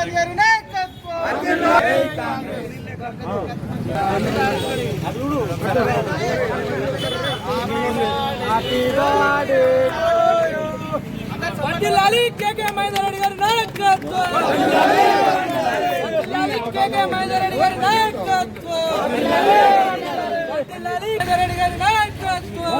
గాంధీ గారి నాయకత్వం వర్ధిల్లాలి కేకే మహేందర్ రెడ్డి గారి నాయకత్వం వర్ధిల్లాలి కేకే మహేందర్ రెడ్డి గారి నాయకత్వం వర్ధిల్లాలి మహేందర్ రెడ్డి గారి నాయకత్వం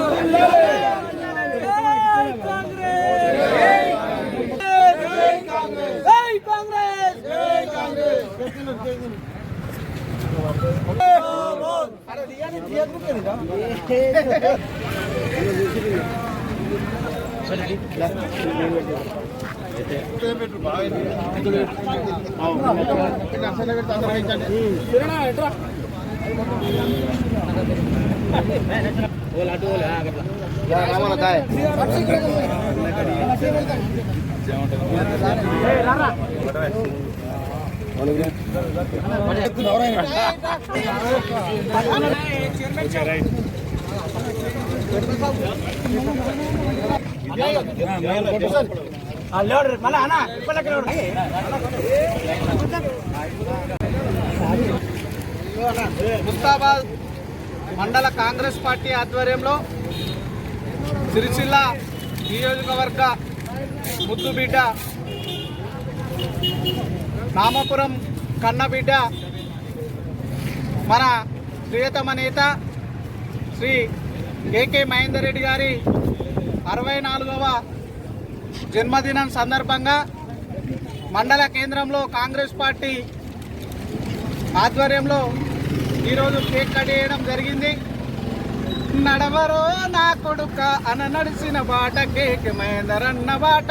ముస్తాబాద్ మండల కాంగ్రెస్ పార్టీ ఆధ్వర్యంలో సిరిసిల్ల నియోజకవర్గ ముద్దుబిడ్డ నామపురం కన్నబిడ్డ మన ప్రియతమ నేత శ్రీ కేకే మహేందర్ రెడ్డి గారి 64వ జన్మదినం సందర్భంగా మండల కేంద్రంలో కాంగ్రెస్ పార్టీ ఆధ్వర్యంలో ఈరోజు కేక్ కట్ చేయడం జరిగింది. నడవరో నా కొడుక అన నడిచిన బాట కేకే మహేందర్ అన్న బాట,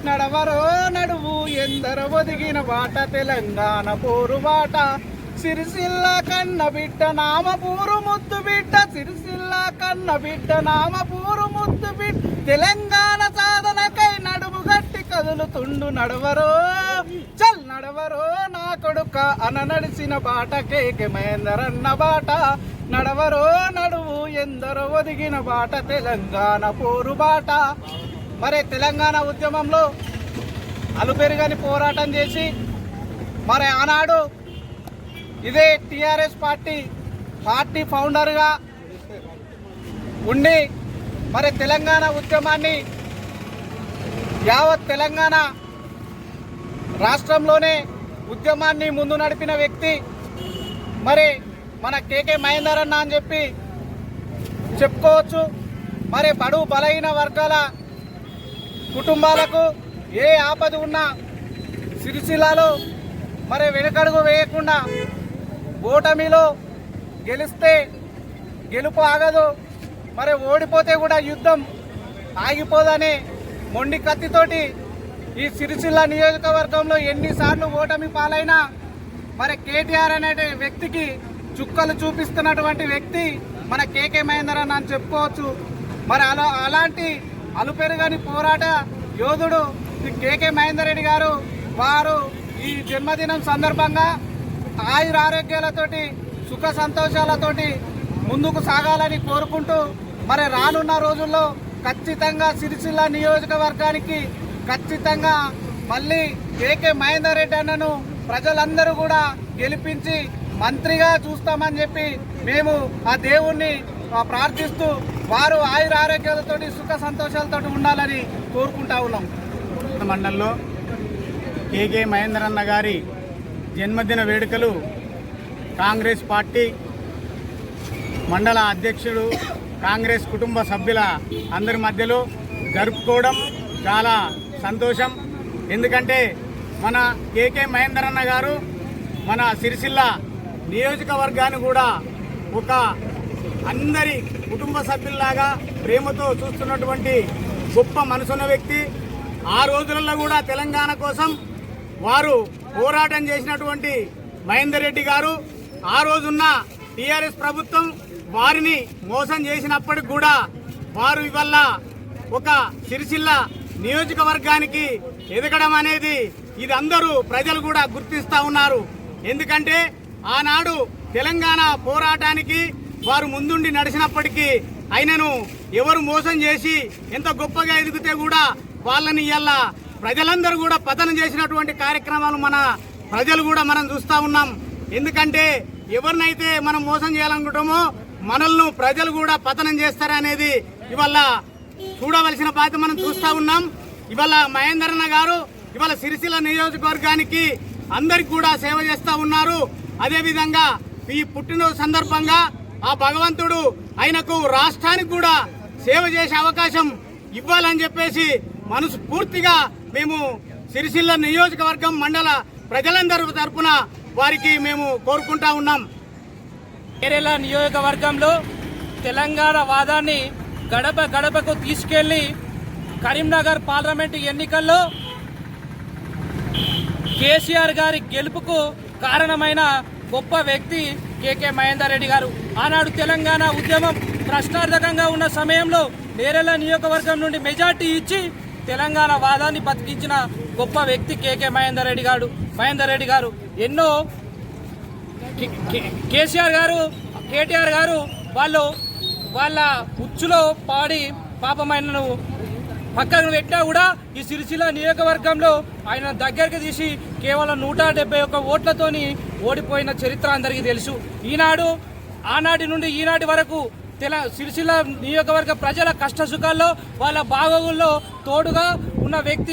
నడవరో నడువు ఎందరో ఒదిగిన బాట తెలంగాణ పోరు బాట, సిరిసిల్ల కన్న బిడ్డ నామపూరు ముద్దు బిడ్డ, సిరిసిల్ల కన్న బిడ్డ నామపూరు ముద్దు బిడ్డ, తెలంగాణ సాధనకై నడుము గట్టి కదులుతుండు నడవరో చల్ నడవరో నా కొడుక అన నడిచిన బాట కేకే మహేందర్ అన్న బాట, నడవరో నడువు ఎందరో ఒదిగిన బాట తెలంగాణ పోరు బాట. మరి తెలంగాణ ఉద్యమంలో అలుపెరుగని పోరాటం చేసి మరి ఆనాడు ఇదే టిఆర్ఎస్ పార్టీ ఫౌండర్గా ఉండి మరి తెలంగాణ ఉద్యమాన్ని యావత్ తెలంగాణ రాష్ట్రంలోనే ఉద్యమాన్ని ముందు నడిపిన వ్యక్తి మరి మన కేకే మహేందర్ అన్న అని చెప్పి చెప్పుకోవచ్చు. మరి బడుగు బలహీన వర్గాల కుటుంబాలకు ఏ ఆపద ఉన్నా సిరిసిల్లలో మరి వెనుకడుగు వేయకుండా ఓటమిలో గెలిస్తే గెలుపు ఆగదు, మరి ఓడిపోతే కూడా యుద్ధం ఆగిపోదనే మొండి కత్తితోటి ఈ సిరిసిల్ల నియోజకవర్గంలో ఎన్నిసార్లు ఓటమి పాలైనా మరి కేటీఆర్ అనే వ్యక్తికి చుక్కలు చూపిస్తున్నటువంటి వ్యక్తి మన కేకే మహేందర్ అన్న అని చెప్పుకోవచ్చు. మరి అలాంటి అలుపెరుగని పోరాట యోధుడు కేకే మహేందర్ రెడ్డి గారు వారు ఈ జన్మదినం సందర్భంగా ఆయుర ఆరోగ్యాలతోటి సుఖ సంతోషాలతోటి ముందుకు సాగాలని కోరుకుంటూ మరి రానున్న రోజుల్లో ఖచ్చితంగా సిరిసిల్ల నియోజకవర్గానికి ఖచ్చితంగా మళ్ళీ కేకే మహేందర్ రెడ్డి అన్నను ప్రజలందరూ కూడా గెలిపించి మంత్రిగా చూస్తామని చెప్పి మేము ఆ దేవుణ్ణి ప్రార్థిస్తూ వారు ఆయుర ఆరోగ్యాలతో సుఖ సంతోషాలతో ఉండాలని కోరుకుంటా ఉన్నాం. మండలంలో కేకే మహేందర్ అన్న గారి జన్మదిన వేడుకలు కాంగ్రెస్ పార్టీ మండల అధ్యక్షుడు కాంగ్రెస్ కుటుంబ సభ్యుల అందరి మధ్యలో జరుపుకోవడం చాలా సంతోషం. ఎందుకంటే మన కేకే మహేందర్ అన్న గారు మన సిరిసిల్ల నియోజకవర్గాన్ని కూడా ఒక అందరి కుటుంబ సభ్యుల్లాగా ప్రేమతో చూస్తున్నటువంటి గొప్ప మనసున్న వ్యక్తి. ఆ రోజులలో కూడా తెలంగాణ కోసం వారు పోరాటం చేసినటువంటి మహేందర్ రెడ్డి గారు ఆ రోజున్న టీఆర్ఎస్ ప్రభుత్వం వారిని మోసం చేసినప్పటికి కూడా వారు ఇవాళ ఒక సిరిసిల్ల నియోజకవర్గానికి ఎదగడం అనేది ఇది అందరూ ప్రజలు కూడా గుర్తిస్తూ ఉన్నారు. ఎందుకంటే ఆనాడు తెలంగాణ పోరాటానికి వారు ముందుండి నడిచినప్పటికీ ఆయనను ఎవరు మోసం చేసి ఎంత గొప్పగా ఎదిగితే కూడా వాళ్ళని ఇవాళ ప్రజలందరూ కూడా పతనం చేసినటువంటి కార్యక్రమాలు మన ప్రజలు కూడా మనం చూస్తూ ఉన్నాం. ఎందుకంటే ఎవరినైతే మనం మోసం చేయాలనుకుంటామో మనల్ని ప్రజలు కూడా పతనం చేస్తారనేది ఇవాళ చూడవలసిన బాధ్యత మనం చూస్తూ ఉన్నాం. ఇవాళ మహేందర్ అన్న గారు ఇవాళ సిరిసిల్ల నియోజకవర్గానికి అందరికి కూడా సేవ చేస్తూ ఉన్నారు. అదేవిధంగా ఈ పుట్టినరోజు సందర్భంగా ఆ భగవంతుడు ఆయనకు రాష్ట్రానికి కూడా సేవ చేసే అవకాశం ఇవ్వాలని చెప్పేసి మనస్ఫూర్తిగా మేము సిరిసిల్ల నియోజకవర్గం మండల ప్రజలందరి తరపున వారికి మేము కోరుకుంటా ఉన్నాం. కేరళ నియోజకవర్గంలో తెలంగాణ వాదాన్ని గడప గడపకు తీసుకెళ్లి కరీంనగర్ పార్లమెంటు ఎన్నికల్లో కేసీఆర్ గారి గెలుపుకు కారణమైన గొప్ప వ్యక్తి కేకే మహేందర్ రెడ్డి గారు. ఆనాడు తెలంగాణ ఉద్యమం ప్రశ్నార్థకంగా ఉన్న సమయంలో నేరెళ్ళ నియోజకవర్గం నుండి మెజార్టీ ఇచ్చి తెలంగాణ వాదాన్ని బతికించిన గొప్ప వ్యక్తి కేకే మహేందర్ రెడ్డి గారు ఎన్నో కేసీఆర్ గారు కేటీఆర్ గారు వాళ్ళ ఉచ్చులో పాడి పాపమైనను పక్కన పెట్టినా కూడా ఈ సిరిసిల్ల నియోజకవర్గంలో ఆయన దగ్గరికి తీసి కేవలం 171 ఓట్లతోని ఓడిపోయిన చరిత్ర అందరికీ తెలుసు. ఆనాటి నుండి ఈనాటి వరకు సిరిసిల్ల నియోజకవర్గ ప్రజల కష్ట సుఖాల్లో వాళ్ళ బాగోగుల్లో తోడుగా ఉన్న వ్యక్తి